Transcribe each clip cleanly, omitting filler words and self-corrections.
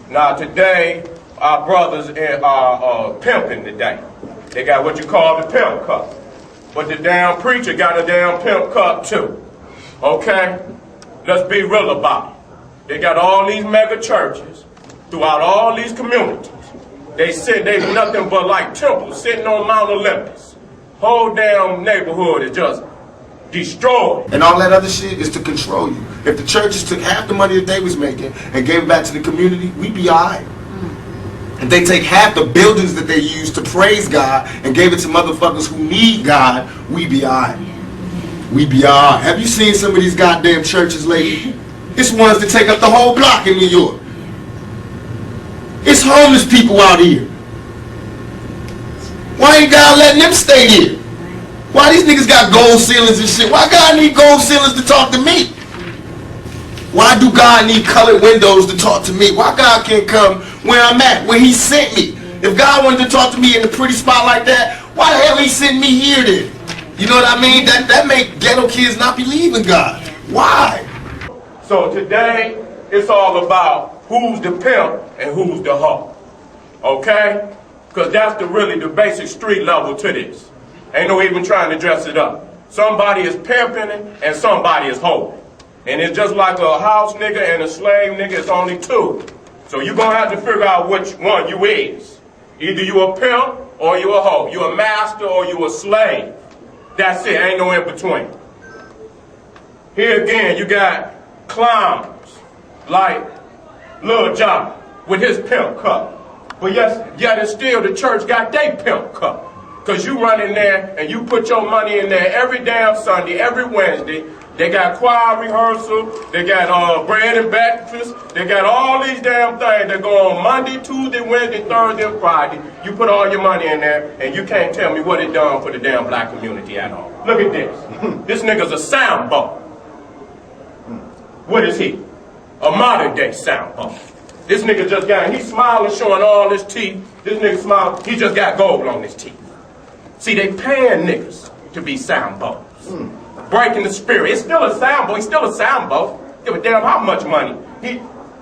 Now today, our brothers are pimping today. They got what you call the pimp cup. But the damn preacher got a damn pimp cup too. Okay? Let's be real about it. They got all these mega churches throughout all these communities. They nothing but like temples sitting on Mount Olympus. Whole damn neighborhood is just destroyed. And all that other shit is to control you. If the churches took half the money that they was making and gave it back to the community, we'd be alright. If they take half the buildings that they use to praise God and gave it to motherfuckers who need God, we'd be alright. We'd be alright. Have you seen some of these goddamn churches lately? It's ones that take up the whole block in New York. It's homeless people out here. Why ain't God letting them stay here? Why these niggas got gold ceilings and shit? Why God need gold ceilings to talk to me? Why do God need colored windows to talk to me? Why God can't come where I'm at, where he sent me? If God wanted to talk to me in a pretty spot like that, why the hell he sent me here then? You know what I mean? That make ghetto kids not believe in God. Why? So today, it's all about who's the pimp and who's the hoe. Okay? Because that's really the basic street level to this. Ain't no even trying to dress it up. Somebody is pimping it and somebody is hoeing. And it's just like a house nigga and a slave nigga, it's only two. So you're going to have to figure out which one you is. Either you a pimp or you a hoe. You a master or you a slave. That's it, ain't no in between. Here again, you got clowns like Lil John with his pimp cup. But yet and still the church got their pimp cup. Because you run in there and you put your money in there every damn Sunday, every Wednesday. They got choir rehearsal, they got bread and breakfast, they got all these damn things that go on Monday, Tuesday, Wednesday, Thursday, and Friday. You put all your money in there and you can't tell me what it done for the damn black community at all. Look at this. This nigga's a sound ball. What is he? A modern day sound ball. This nigga just got, he's smiling, showing all his teeth. This nigga smile, he just got gold on his teeth. See, they paying niggas to be sound balls. Breaking the spirit. It's still a sound boy. He's still a sound boy. Give a damn how much money.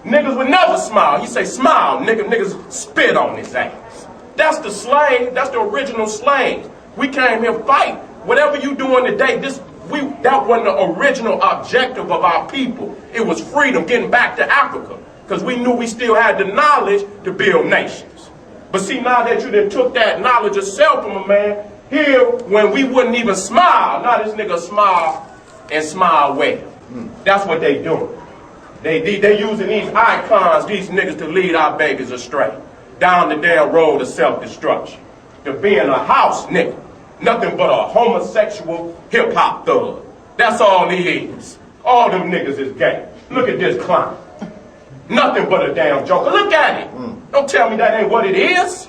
Niggas would never smile. He say, smile, nigga. Niggas spit on his ass. That's the slave. That's the original slave. We came here fight. Whatever you doing today, that wasn't the original objective of our people. It was freedom, getting back to Africa. Because we knew we still had the knowledge to build nations. But see, now that you done took that knowledge of self from a man, here, when we wouldn't even smile, now this nigga smile and smile well. That's what they doing. They using these icons, these niggas, to lead our babies astray. Down the damn road of self-destruction. To being a house nigga. Nothing but a homosexual hip-hop thug. That's all he is. All them niggas is gay. Look at this clown. Nothing but a damn joker. Look at it. Don't tell me that ain't what it is.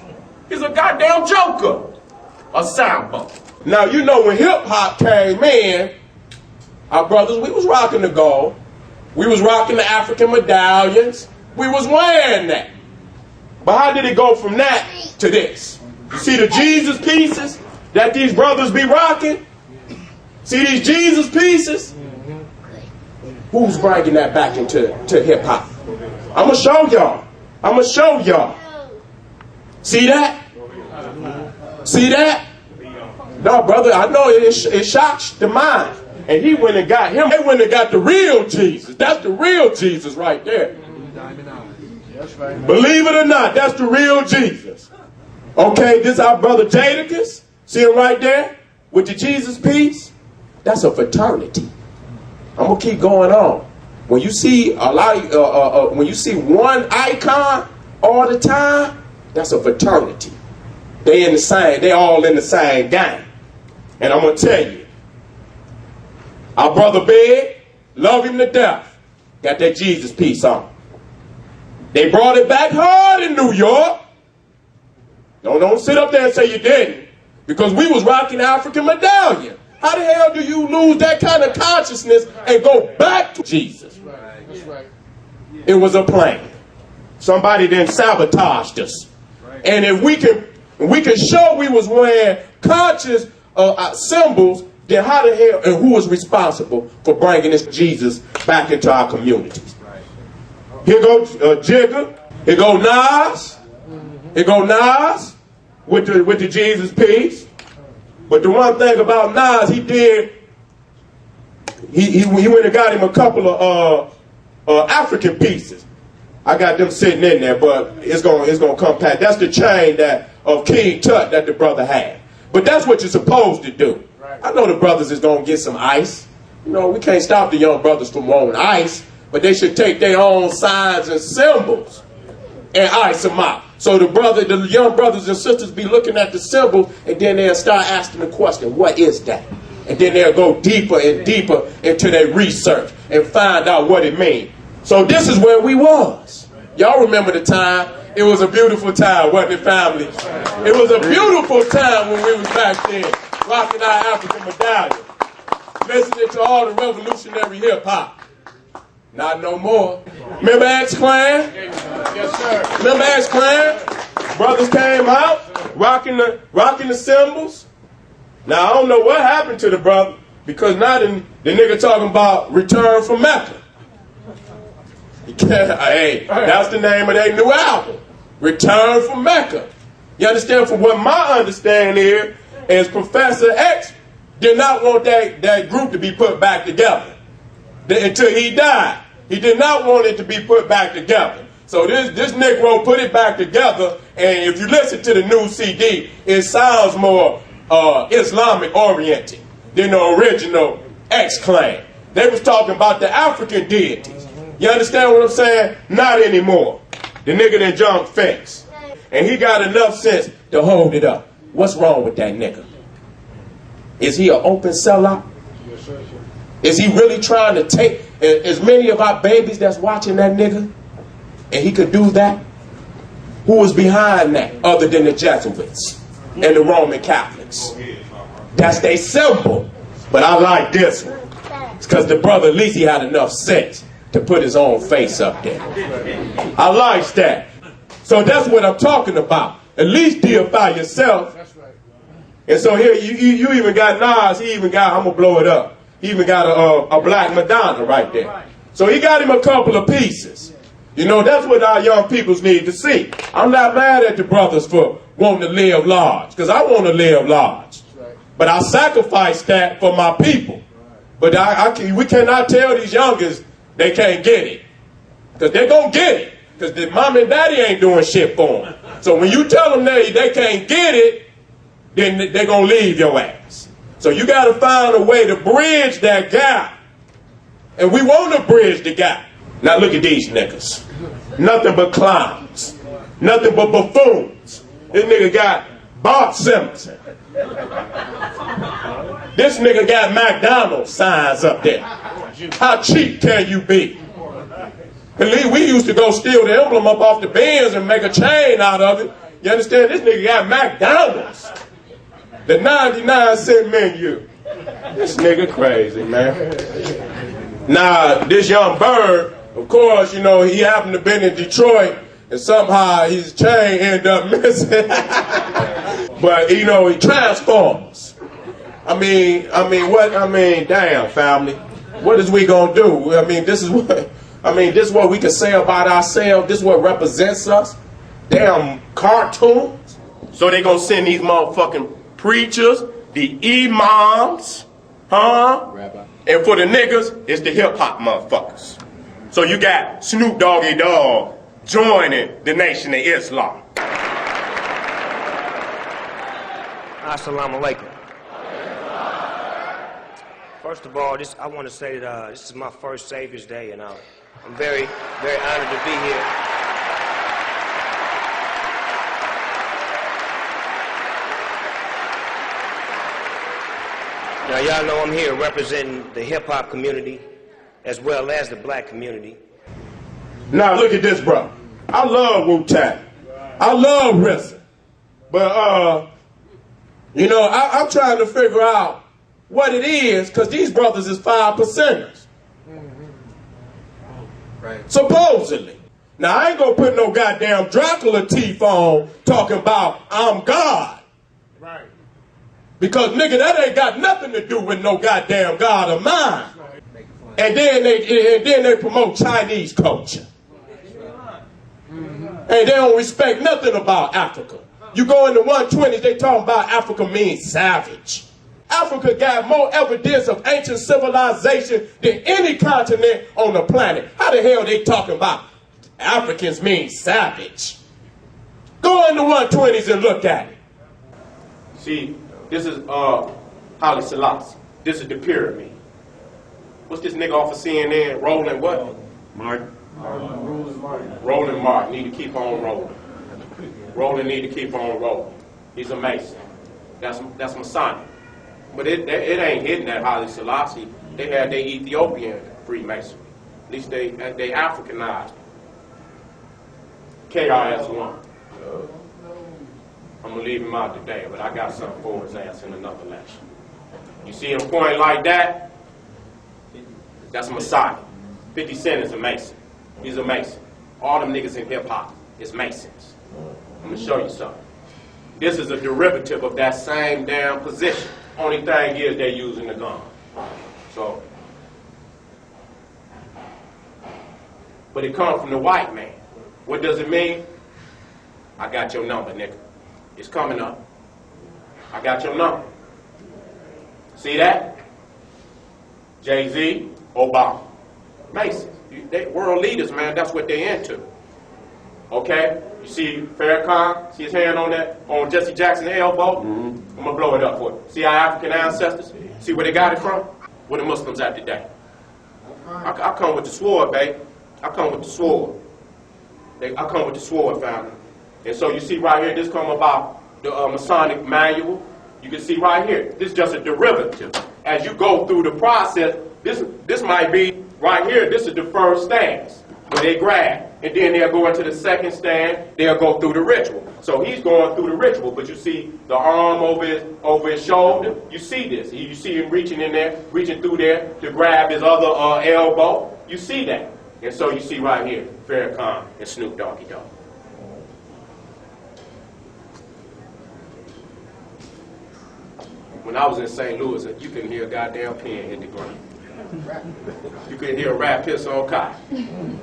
He's a goddamn joker. A sound ball. Now, you know when hip-hop came in, our brothers, we was rocking the gold. We was rocking the African medallions. We was wearing that. But how did it go from that to this? You see the Jesus pieces that these brothers be rocking? See these Jesus pieces? Who's bringing that back into hip-hop? I'm going to show y'all. I'm going to show y'all. See that? See that? No, brother, I know it shocks the mind. And he went and got him. They went and got the real Jesus. That's the real Jesus right there. Believe it or not, that's the real Jesus. Okay, this is our brother Jadakiss. See him right there with the Jesus piece? That's a fraternity. I'm gonna keep going on. When you see a lot, when you see one icon all the time, that's a fraternity. They all in the same gang. And I'm gonna tell you, our brother Big, love him to death, got that Jesus piece on. They brought it back hard in New York. Don't sit up there and say you didn't, because we was rocking African medallion. How the hell do you lose that kind of consciousness and go back to Jesus? That's right. It was a plan. Somebody then sabotaged us. And if we can show we was wearing conscious symbols, then how the hell and who was responsible for bringing this Jesus back into our communities? Here goes Jigga. Here go Nas. Here go Nas with the Jesus piece. But the one thing about Nas, he went and got him a couple of African pieces. I got them sitting in there, but it's gonna come past. That's the chain of King Tut that the brother had. But that's what you're supposed to do. I know the brothers is gonna get some ice. You know, we can't stop the young brothers from wanting ice, but they should take their own signs and symbols and ice them out. So the young brothers and sisters be looking at the symbol, and then they'll start asking the question, what is that? And then they'll go deeper and deeper into their research and find out what it means. So this is where we was. Y'all remember the time? It was a beautiful time, wasn't it, family? It was a beautiful time when we was back then, rocking our African medallion, listening to all the revolutionary hip-hop. Not no more. Remember X-Clan? Yes, sir. Remember X-Clan? Brothers came out, rocking the symbols. Now, I don't know what happened to the brother, because now the nigga talking about return from Mecca. Hey, that's the name of their new album, Return from Mecca. You understand? From what my understanding here is Professor X did not want that group to be put back together until he died. He did not want it to be put back together. So this Negro put it back together, and if you listen to the new CD, it sounds more Islamic oriented than the original X-Clan. They was talking about the African deities. You understand what I'm saying? Not anymore. The nigga done jumped fence. And he got enough sense to hold it up. What's wrong with that nigga? Is he an open sellout? Is he really trying to take as many of our babies that's watching that nigga? And he could do that? Who was behind that other than the Jesuits and the Roman Catholics? That's their symbol. But I like this one. It's because the brother, at least he had enough sense to put his own face up there. I like that. So that's what I'm talking about. At least deify yourself. That's right. And so here you even got Nas. He even got, I'm gonna blow it up. He even got a black Madonna right there. So he got him a couple of pieces. You know, that's what our young peoples need to see. I'm not mad at the brothers for wanting to live large, because I want to live large. But I sacrifice that for my people. But we cannot tell these youngers they can't get it. Because they're going to get it. Because the mom and daddy ain't doing shit for them. So when you tell them they can't get it, then they're going to leave your ass. So you got to find a way to bridge that gap. And we want to bridge the gap. Now look at these niggas. Nothing but clowns. Nothing but buffoons. This nigga got Bart Simpson. This nigga got McDonald's signs up there. How cheap can you be? We used to go steal the emblem up off the bins and make a chain out of it. You understand? This nigga got McDonald's. The 99-cent menu. This nigga crazy, man. Now, this young bird, of course, you know, he happened to be in Detroit, and somehow his chain ended up missing. But, you know, he transforms. Damn, family. What is we gonna do? This is what we can say about ourselves. This is what represents us. Damn cartoons. So they gonna send these motherfucking preachers, the imams, Rabbi. And for the niggas, it's the hip-hop motherfuckers. So you got Snoop Doggy Dogg joining the Nation of Islam. Assalamu alaikum. First of all, I want to say that this is my first Savior's Day, and I'm very, very honored to be here. Now, y'all know I'm here representing the hip-hop community as well as the black community. Now, look at this, bro. I love Wu-Tang. I love wrestling. But, you know, I'm trying to figure out what it is, because these brothers is 5%ers. Right. Supposedly. Now, I ain't gonna put no goddamn Dracula teeth on talking about I'm God. Right. Because, nigga, that ain't got nothing to do with no goddamn God of mine. And then they promote Chinese culture. And they don't respect nothing about Africa. You go in the 120s, they talking about Africa means savage. Africa got more evidence of ancient civilization than any continent on the planet. How the hell they talking about Africans mean savage? Go in the 120s and look at it. See, this is Haile Selassie. This is the pyramid. What's this nigga off of CNN? Rolling what? Martin. Rolling Martin. Need to keep on rolling. Rolling need to keep on rolling. He's a Mason. That's Masonic. But it ain't hidden that Haile Selassie. They had their Ethiopian Freemasonry. At least they Africanized. KRS-One. I'm gonna leave him out today, but I got something for his ass in another lecture. You see him point like that? That's Masonic. 50 Cent is a Mason. He's a Mason. All them niggas in hip hop is Masons. I'm gonna show you something. This is a derivative of that same damn position. Only thing is they're using the gun. So, but it comes from the white man. What does it mean? I got your number, nigga. It's coming up. I got your number. See that? Jay-Z, Obama, Masons. They world leaders, man. That's what they into. Okay? You see Farrakhan? See his hand on that, on Jesse Jackson's elbow? I'm gonna blow it up for you. See our African ancestors? See where they got it from? Where the Muslims at today? I come with the sword, babe. I come with the sword. I come with the sword, family. And so you see right here, this come about the Masonic manual. You can see right here, this is just a derivative. As you go through the process, this might be right here, this is the first stance where they grab. And then they'll go into the second stand, they'll go through the ritual. So he's going through the ritual, but you see the arm over his shoulder. You see this. You see him reaching in there, reaching through there to grab his other elbow. You see that. And so you see right here, Farrakhan and Snoop Doggy Dogg. When I was in St. Louis, you couldn't hear a goddamn pin hit the ground. You couldn't hear a rat piss on cotton.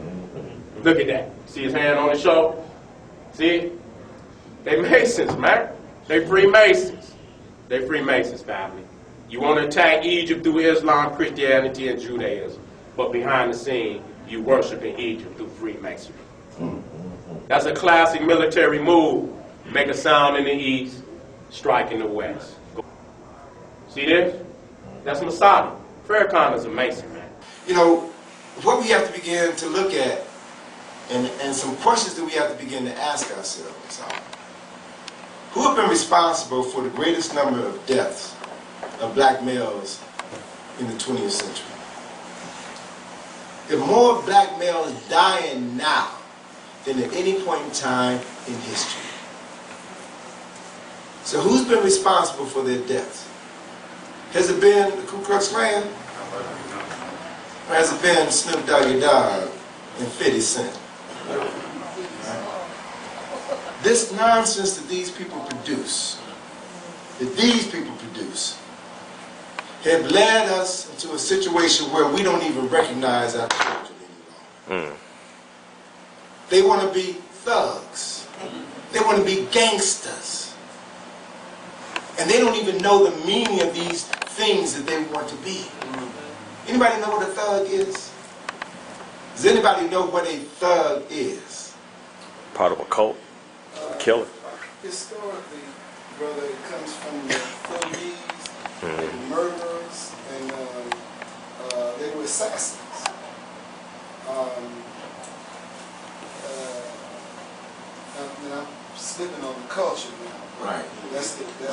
Look at that. See his hand on his shoulder? See it? They Masons, man. They Freemasons. They Freemasons, family. You want to attack Egypt through Islam, Christianity, and Judaism. But behind the scene, you worship in Egypt through Freemasonry. That's a classic military move. Make a sound in the east, strike in the west. See this? That's Masonic. Farrakhan is a Mason, man. You know, what we have to begin to look at, and some questions that we have to begin to ask ourselves are, who have been responsible for the greatest number of deaths of black males in the 20th century? There are more black males dying now than at any point in time in history. So who's been responsible for their deaths? Has it been the Ku Klux Klan? Or has it been Snoop Doggy Dogg and 50 Cent? This nonsense that these people produce, have led us into a situation where we don't even recognize our children anymore. They want to be thugs. They want to be gangsters. And they don't even know the meaning of these things that they want to be. Anybody know what a thug is? Does anybody know what a thug is? Part of a cult. Killer. Historically, brother, it comes from the thuggies, and murderers, and they were assassins. I'm slipping on the culture now. Right.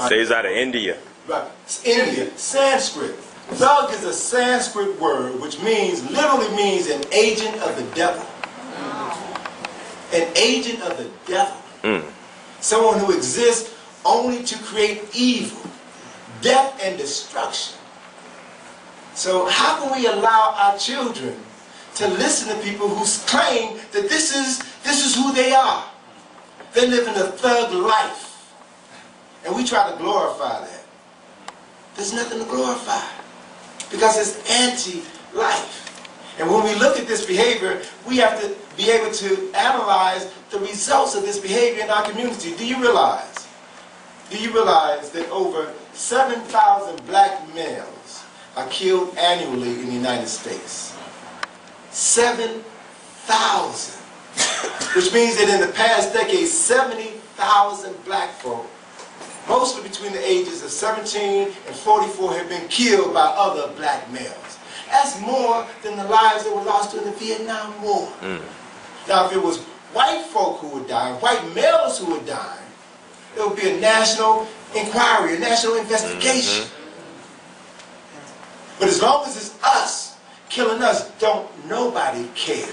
Stays out of India. Right. It's India. Sanskrit. Thug is a Sanskrit word which literally means an agent of the devil. An agent of the devil. Someone who exists only to create evil, death, and destruction. So how can we allow our children to listen to people who claim that this is who they are? They're living a thug life. And we try to glorify that. There's nothing to glorify. Because it's anti-life. And when we look at this behavior, we have to be able to analyze the results of this behavior in our community. Do you realize that over 7,000 black males are killed annually in the United States? 7,000. Which means that in the past decade, 70,000 black folk, mostly between the ages of 17 and 44, have been killed by other black males. That's more than the lives that were lost during the Vietnam War. Now, if it was white folk who were dying, white males who were dying, there would be a national inquiry, a national investigation. But as long as it's us killing us, don't nobody care.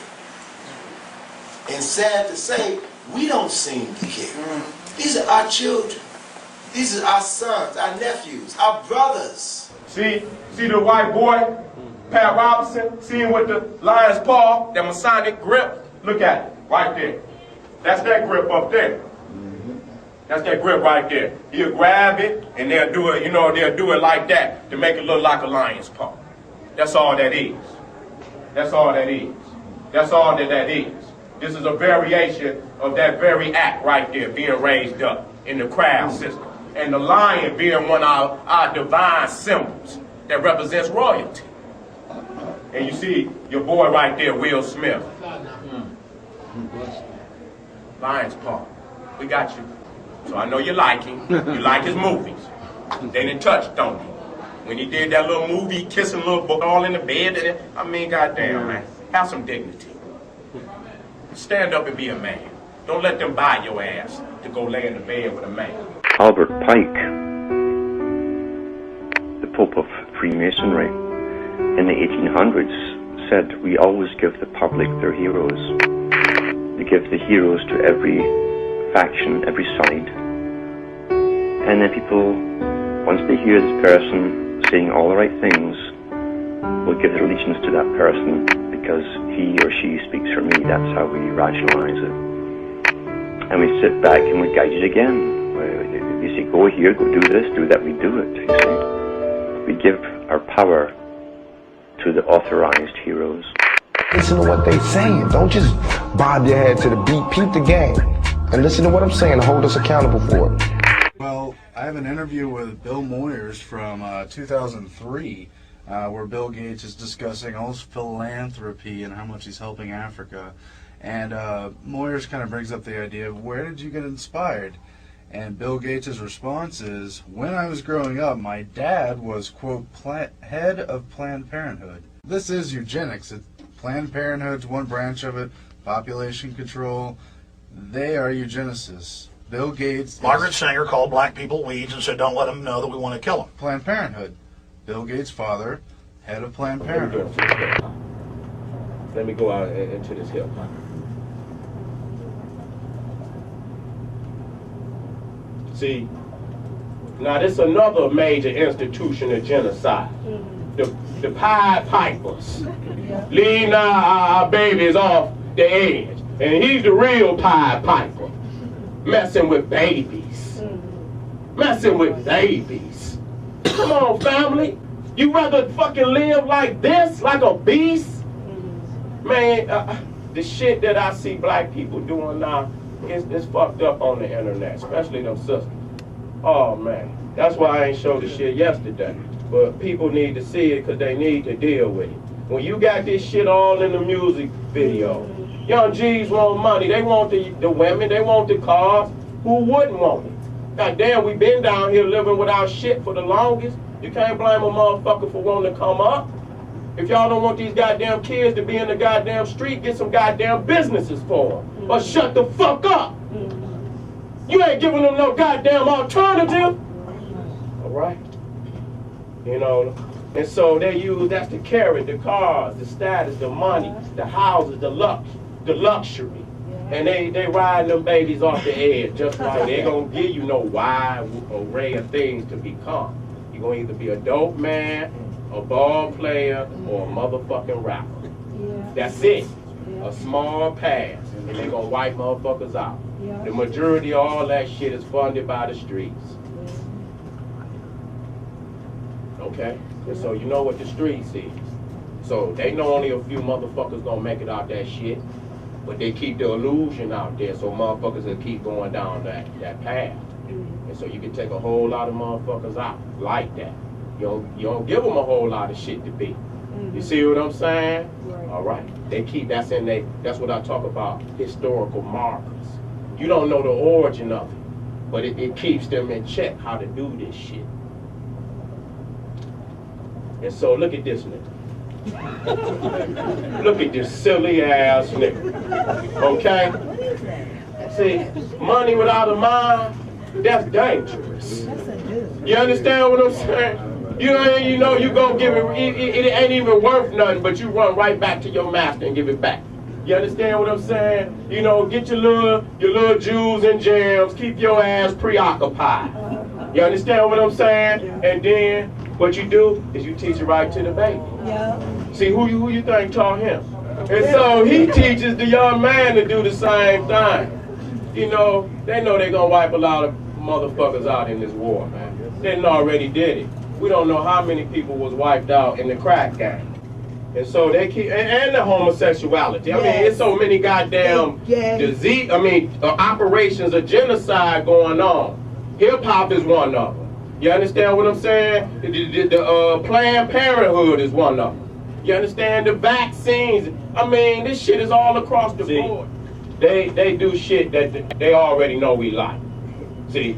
And sad to say, we don't seem to care. These are our children. These are our sons, our nephews, our brothers. See the white boy, Pat Robinson, see him with the lion's paw, that Masonic grip? Look at it, right there. That's that grip up there. That's that grip right there. He'll grab it and they'll do it, they'll do it like that to make it look like a lion's paw. That's all that is. That's all that is. That's all that is. This is a variation of that very act right there being raised up in the crowd system. And the lion being one of our divine symbols that represents royalty. And you see your boy right there, Will Smith. Lion's paw. We got you. So I know you like him. You like his movies. They didn't touch, don't you? When he did that little movie, kissing little boy all in the bed. I mean, goddamn, man. Have some dignity. Stand up and be a man. Don't let them buy your ass to go lay in the bed with a man. Albert Pike, the Pope of Freemasonry, in the 1800s said, "We always give the public their heroes. We give the heroes to every faction, every side. And then people, once they hear this person saying all the right things, will give their allegiance to that person because he or she speaks for me." That's how we rationalize it. And we sit back and we're guided again. We say, go here, go do this, do that, we do it, you see. We give our power to the authorized heroes. Listen to what they saying. Don't just bob your head to the beat. Peep the game. And listen to what I'm saying and hold us accountable for it. Well, I have an interview with Bill Moyers from 2003 where Bill Gates is discussing all his philanthropy and how much he's helping Africa. And Moyers kind of brings up the idea of where did you get inspired? And Bill Gates' response is, when I was growing up, my dad was, quote, head of Planned Parenthood. This is eugenics. Planned Parenthood's one branch of it, population control. They are eugenicists. Bill Gates... Margaret Sanger called black people weeds and said, don't let them know that we want to kill them. Planned Parenthood. Bill Gates' father, head of Planned Parenthood. Let me go out into this hill. See, now this is another major institution of genocide. The Pied Pipers. Leading our babies off the edge. And he's the real Pied Piper. Messing with babies. Messing with babies. Come on, family. You rather fucking live like this, like a beast? Man, the shit that I see black people doing now, it's fucked up on the internet, especially them sisters. Oh man, that's why I ain't showed the shit yesterday. But people need to see it because they need to deal with it. When you got this shit all in the music video, young G's want money. They want the women, they want the cars. Who wouldn't want it? God damn, we been down here living without shit for the longest. You can't blame a motherfucker for wanting to come up. If y'all don't want these goddamn kids to be in the goddamn street, get some goddamn businesses for them. Or shut the fuck up. You ain't giving them no goddamn alternative. All right? You know, and so they use, that's the carrot, the cars, the status, the money, the houses, the luxury. And they riding them babies off the edge just like they gonna give you no wide array of things to become. You're gonna either be a dope man, a ball player, or a motherfucking rapper. That's it. A small pass, and they gonna wipe motherfuckers out. The majority of all that shit is funded by the streets. Okay? And so you know what the streets is. So they know only a few motherfuckers gonna make it out that shit. But they keep the illusion out there so motherfuckers will keep going down that path. And so you can take a whole lot of motherfuckers out like that. You don't give them a whole lot of shit to be. You see what I'm saying? Right. All right. They keep, that's what I talk about, historical markers. You don't know the origin of it, but it keeps them in check how to do this shit. And so look at this nigga. Look at this silly ass nigga. Okay? See, money without a mind, that's dangerous. You understand what I'm saying? You know you gonna give it ain't even worth nothing, but you run right back to your master and give it back. You understand what I'm saying? You know, get your little jewels and gems, keep your ass preoccupied. You understand what I'm saying? And then what you do is you teach it right to the baby. Yeah. See who you think taught him? And so he teaches the young man to do the same thing. You know they're gonna wipe a lot of motherfuckers out in this war, man. They already did it. We don't know how many people was wiped out in the crack game. And so they keep, and the homosexuality. I mean, it's so many goddamn disease, operations of genocide going on. Hip-hop is one of them. You understand what I'm saying? The Planned Parenthood is one of them. You understand? The vaccines. I mean, this shit is all across the board. They do shit that they already know we like. See,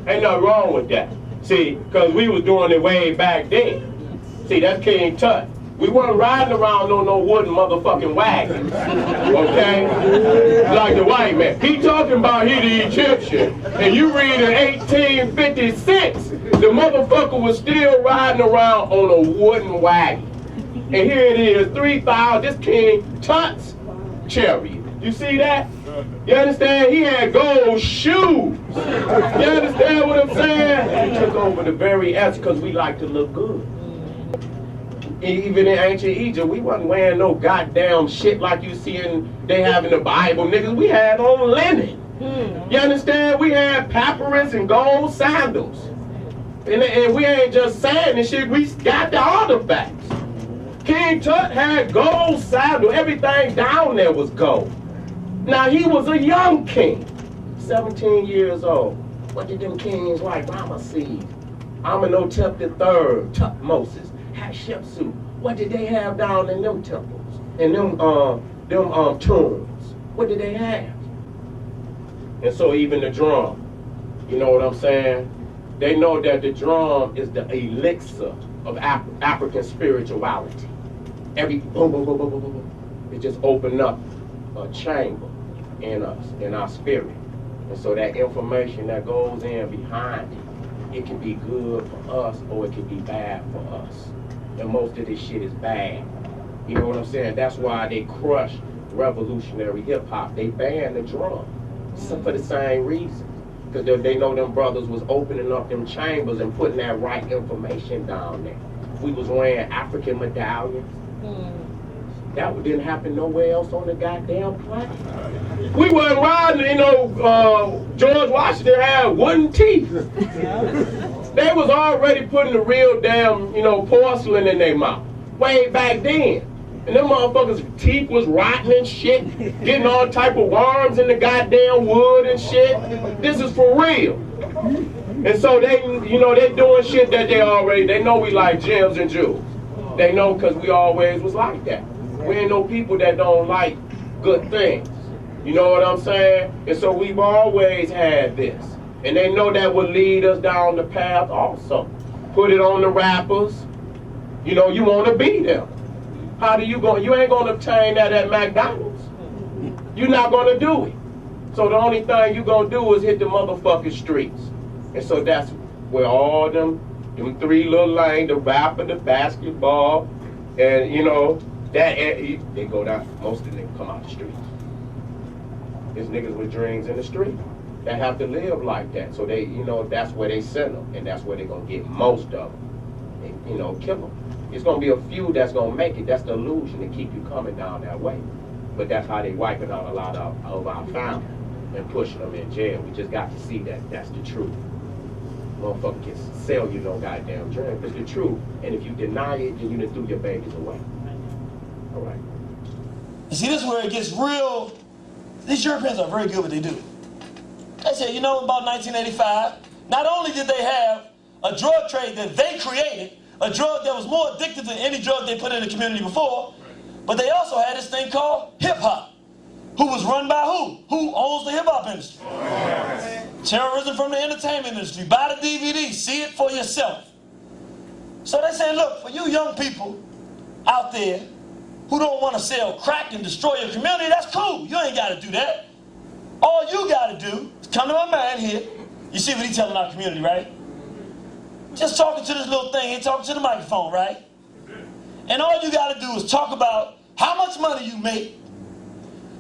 ain't nothing wrong with that. See, because we was doing it way back then. See, that's King Tut. We weren't riding around on no wooden motherfucking wagons, okay? Like the white man. He talking about he the Egyptian, and you read in 1856, the motherfucker was still riding around on a wooden wagon. And here it is, 3,000, this King Tut's chariot. You see that? You understand? He had gold shoes. You understand what I'm saying? He took over the very essence because we like to look good. Even in ancient Egypt, we wasn't wearing no goddamn shit like you see they have in the Bible, niggas. We had on linen. You understand? We had papyrus and gold sandals. And we ain't just saying this shit, we got the artifacts. King Tut had gold sandals. Everything down there was gold. Now, he was a young king, 17 years old. What did them kings like? Ramesses, Amenhotep III, Tutmosis, Hatshepsut. What did they have down in them temples? In them tombs? What did they have? And so even the drum, you know what I'm saying? They know that the drum is the elixir of African spirituality. Every boom, boom, boom, boom, boom, boom, boom. It just opened up a chamber in us, in our spirit. And so that information that goes in behind it can be good for us or it can be bad for us. And most of this shit is bad. You know what I'm saying? That's why they crush revolutionary hip hop. They banned the drum for the same reason. Because they know them brothers was opening up them chambers and putting that right information down there. We was wearing African medallions. That didn't happen nowhere else on the goddamn planet. We wasn't riding, George Washington had wooden teeth. They was already putting the real damn, porcelain in their mouth way back then. And them motherfuckers' teeth was rotten and shit, getting all type of worms in the goddamn wood and shit. This is for real. And so they doing shit that they know we like gems and jewels. They know because we always was like that. We ain't no people that don't like good things. You know what I'm saying? And so we've always had this. And they know that will lead us down the path also. Put it on the rappers. You want to be them. How do you go? You ain't going to obtain that at McDonald's. You're not going to do it. So the only thing you going to do is hit the motherfucking streets. And so that's where all them three little lanes, the rapper, the basketball, and they go down. Most of them come out the streets. There's niggas with dreams in the street that have to live like that. So they, that's where they send them, and that's where they're gonna get most of them. And, kill them. It's gonna be a few that's gonna make it. That's the illusion to keep you coming down that way. But that's how they wiping out a lot of our family and pushing them in jail. We just got to see that that's the truth. Motherfucker can sell you no goddamn dream. It's the truth. And if you deny it, then you done threw your babies away. All right. You see, this is where it gets real These Europeans are very good at what they do. They said, you know, about 1985, not only did they have a drug trade that they created, a drug that was more addictive than any drug they put in the community before, but they also had this thing called hip-hop, who was run by who? Who owns the hip-hop industry? Terrorism from the entertainment industry. Buy the DVD, see it for yourself. So they say, look, for you young people out there who don't want to sell crack and destroy your community, that's cool. You ain't got to do that. All you got to do is come to my man here. You see what he's telling our community, right? Just talking to this little thing, he talking to the microphone, right? And all you got to do is talk about how much money you make.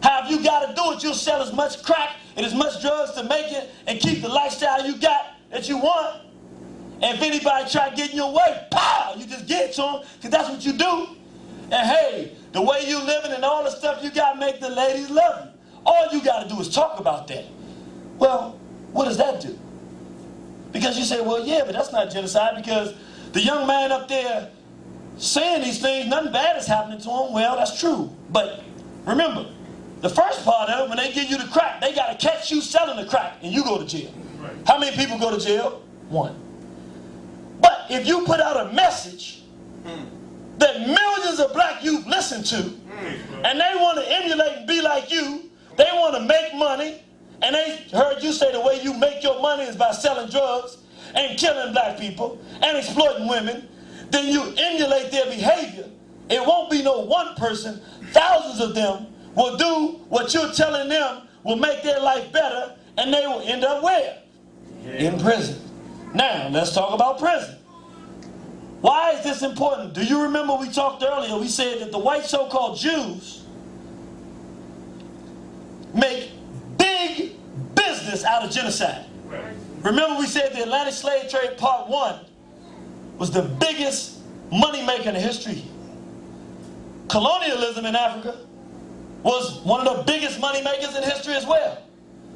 How if you got to do it, you'll sell as much crack and as much drugs to make it and keep the lifestyle you got that you want. And if anybody try to get in your way, pow, you just get to them, because that's what you do. And hey, the way you living and all the stuff you got make the ladies love you. All you got to do is talk about that. Well, what does that do? Because you say, well, yeah, but that's not genocide, because the young man up there saying these things, nothing bad is happening to him. Well, that's true. But remember, the first part of it, when they give you the crack, they got to catch you selling the crack, and you go to jail. Right. How many people go to jail? 1. But if you put out a message that millions of black youth listen to, and they want to emulate and be like you, they want to make money, and they heard you say the way you make your money is by selling drugs and killing black people and exploiting women, then you emulate their behavior. It won't be no one person, thousands of them will do what you're telling them will make their life better, and they will end up where? In prison. Now, let's talk about prison. Why is this important? Do you remember we talked earlier, we said that the white so-called Jews make big business out of genocide. Remember we said the Atlantic slave trade part 1 was the biggest money maker in history. Colonialism in Africa was one of the biggest money makers in history as well.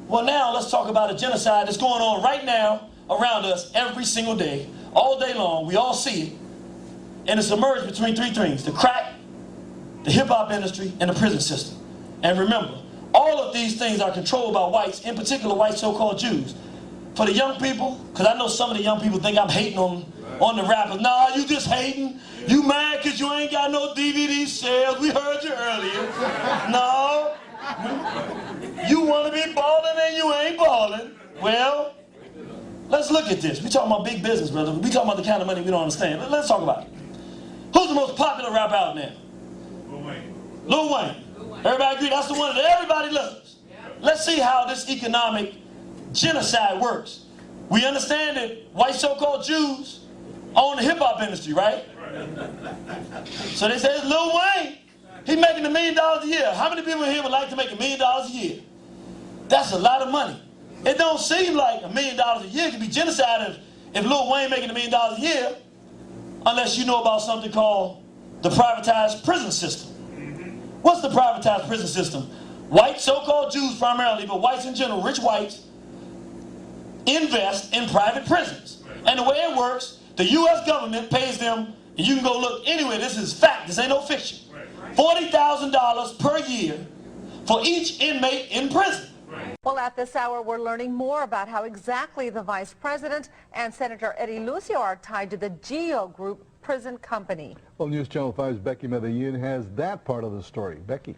Well, now let's talk about a genocide that's going on right now around us every single day, all day long. We all see it. And it's emerged between 3 things: the crack, the hip-hop industry, and the prison system. And remember, all of these things are controlled by whites, in particular white so-called Jews. For the young people, because I know some of the young people think I'm hating on the rappers. Nah, you just hating. You mad because you ain't got no DVD sales. We heard you earlier. No. You want to be balling and you ain't balling. Well, let's look at this. We talking about big business, brother. We talking about the kind of money we don't understand. Let's talk about it. Who's the most popular rapper out now? Lil Wayne. Lil Wayne. Everybody agree that's the one that everybody loves. Let's see how this economic genocide works. We understand that white so-called Jews own the hip-hop industry, right? So they say it's Lil Wayne. He's making $1 million a year. How many people in here would like to make $1 million a year? That's a lot of money. It don't seem like $1 million a year could be genocide if Lil Wayne making $1 million a year, unless you know about something called the privatized prison system. What's the privatized prison system? White so-called Jews primarily, but whites in general, rich whites, invest in private prisons. And the way it works, the U.S. government pays them, and you can go look anywhere, this is fact, this ain't no fiction, $40,000 per year for each inmate in prison. Well, at this hour, we're learning more about how exactly the Vice President and Senator Eddie Lucio are tied to the GEO Group prison company. Well, News Channel 5's Becky Medellin has that part of the story. Becky.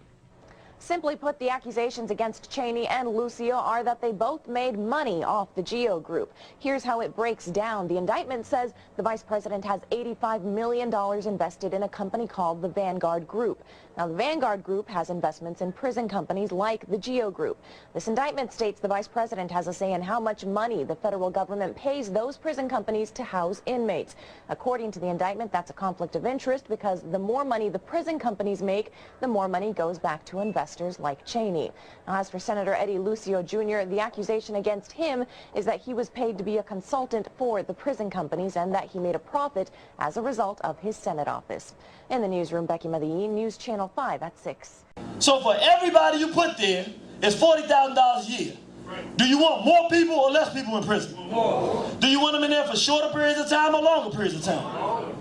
Simply put, the accusations against Cheney and Lucio are that they both made money off the GEO Group. Here's how it breaks down. The indictment says the vice president has $85 million invested in a company called the Vanguard Group. Now, the Vanguard Group has investments in prison companies like the GEO Group. This indictment states the vice president has a say in how much money the federal government pays those prison companies to house inmates. According to the indictment, that's a conflict of interest because the more money the prison companies make, the more money goes back to investors like Cheney. Now, as for Senator Eddie Lucio Jr., the accusation against him is that he was paid to be a consultant for the prison companies and that he made a profit as a result of his Senate office. In the newsroom, Becky Medellin, News Channel 5 at 6. So for everybody you put there, it's $40,000 a year. Do you want more people or less people in prison? Do you want them in there for shorter periods of time or longer periods of time?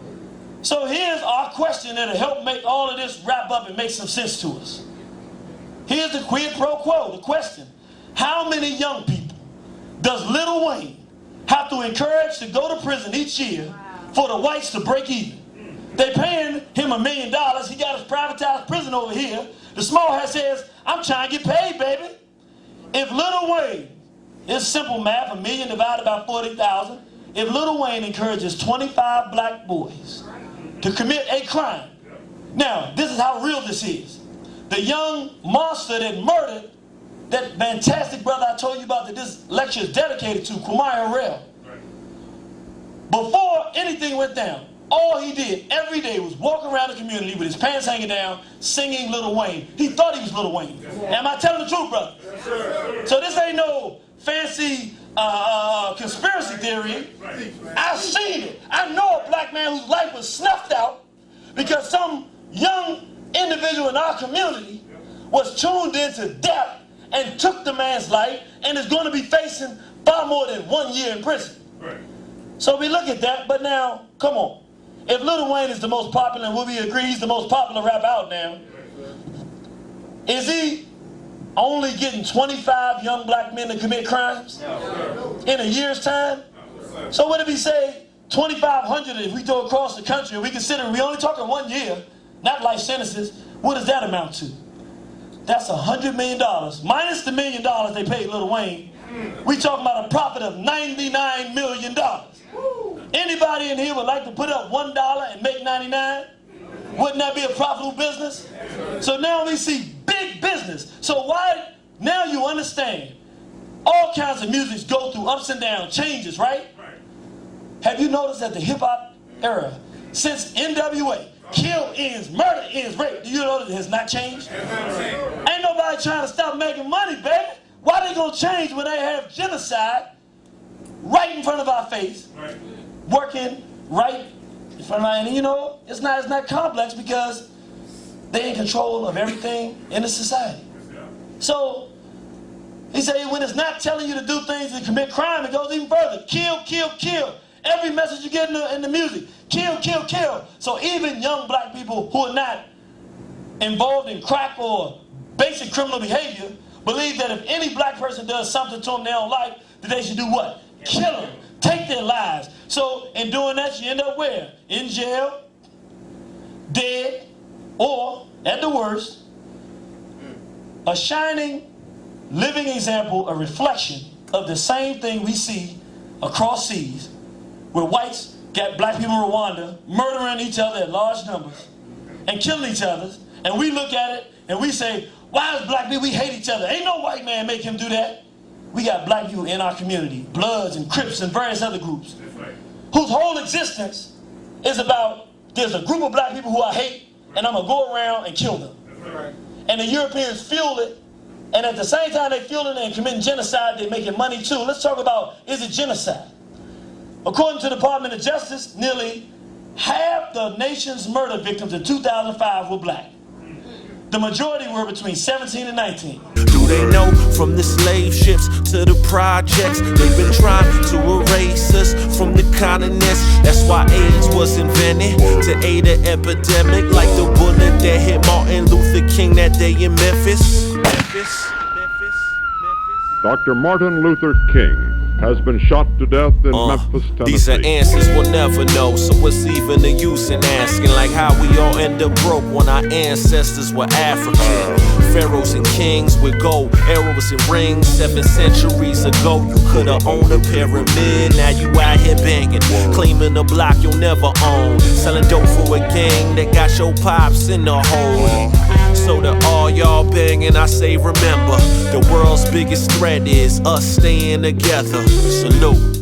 So here's our question that'll help make all of this wrap up and make some sense to us. here's the quid pro quo, the question. How many young people does Lil Wayne have to encourage to go to prison each year for the whites to break even? They paying him $1 million. He got his privatized prison over here. The small hat says, I'm trying to get paid, baby. If Lil Wayne, it's simple math, 1 million divided by 40,000. If Lil Wayne encourages 25 black boys to commit a crime, now, this is how real this is. The young monster that murdered that fantastic brother I told you about that this lecture is dedicated to, Kwame Harrell. Before anything went down, all he did every day was walk around the community with his pants hanging down, singing Lil Wayne. He thought he was Lil Wayne. Am I telling the truth, brother? So this ain't no fancy conspiracy theory. I've seen it. I know a black man whose life was snuffed out because some young individual in our community was tuned into death and took the man's life and is going to be facing far more than 1 year in prison. So we look at that, but now, come on. If Lil Wayne is the most popular, and will we agree he's the most popular rapper out now, is he only getting 25 young black men to commit crimes in a year's time? So what if he say 2,500 if we go across the country and we consider we only talking 1 year, not life sentences, what does that amount to? That's $100 million, minus the $1 million they paid Lil Wayne. We talking about a profit of $99 million. Anybody in here would like to put up $1 and make 99? Wouldn't that be a profitable business? So now we see big business. So why, now you understand, all kinds of musics go through ups and downs, changes, right? Have you noticed that the hip hop era, since NWA, kill ends, murder ends, rape, do you know that it has not changed? Ain't nobody trying to stop making money, baby. Why they gonna change when they have genocide right in front of our face, working right in front of our, and you know, it's not complex because they in control of everything in the society. So he said when it's not telling you to do things and commit crime, it goes even further. Kill, kill, kill. Every message you get in the music, kill, kill, kill. So even young black people who are not involved in crack or basic criminal behavior believe that if any black person does something to them they don't like, that they should do what? Kill them, take their lives. So in doing that, you end up where? In jail, dead, or at the worst, a shining, living example, a reflection of the same thing we see across seas, where whites got black people in Rwanda murdering each other in large numbers and killing each other, and we look at it and we say, why is black people, we hate each other? Ain't no white man make him do that. We got black people in our community, Bloods and Crips and various other groups, whose whole existence is about, there's a group of black people who I hate, and I'm gonna go around and kill them. And the Europeans fuel it, and at the same time they fuel it and committing genocide, they're making money too. Let's talk about, is it genocide? According to the Department of Justice, nearly half the nation's murder victims in 2005 were black. The majority were between 17 and 19. Do they know from the slave ships to the projects, they've been trying to erase us from the continents. That's why AIDS was invented, to aid an epidemic, like the bullet that hit Martin Luther King that day in Memphis. Dr. Martin Luther King has been shot to death in Memphis, Tennessee. These are answers we'll never know, so what's even the use in asking? Like how we all end up broke when our ancestors were African. Pharaohs and kings with gold, arrows and rings. 7 centuries ago, you could've owned a pyramid. Now you out here banging, claiming a block you'll never own. Selling dope for a gang that got your pops in the hole. So to all y'all banging, I say remember, the world's biggest threat is us staying together. Salute.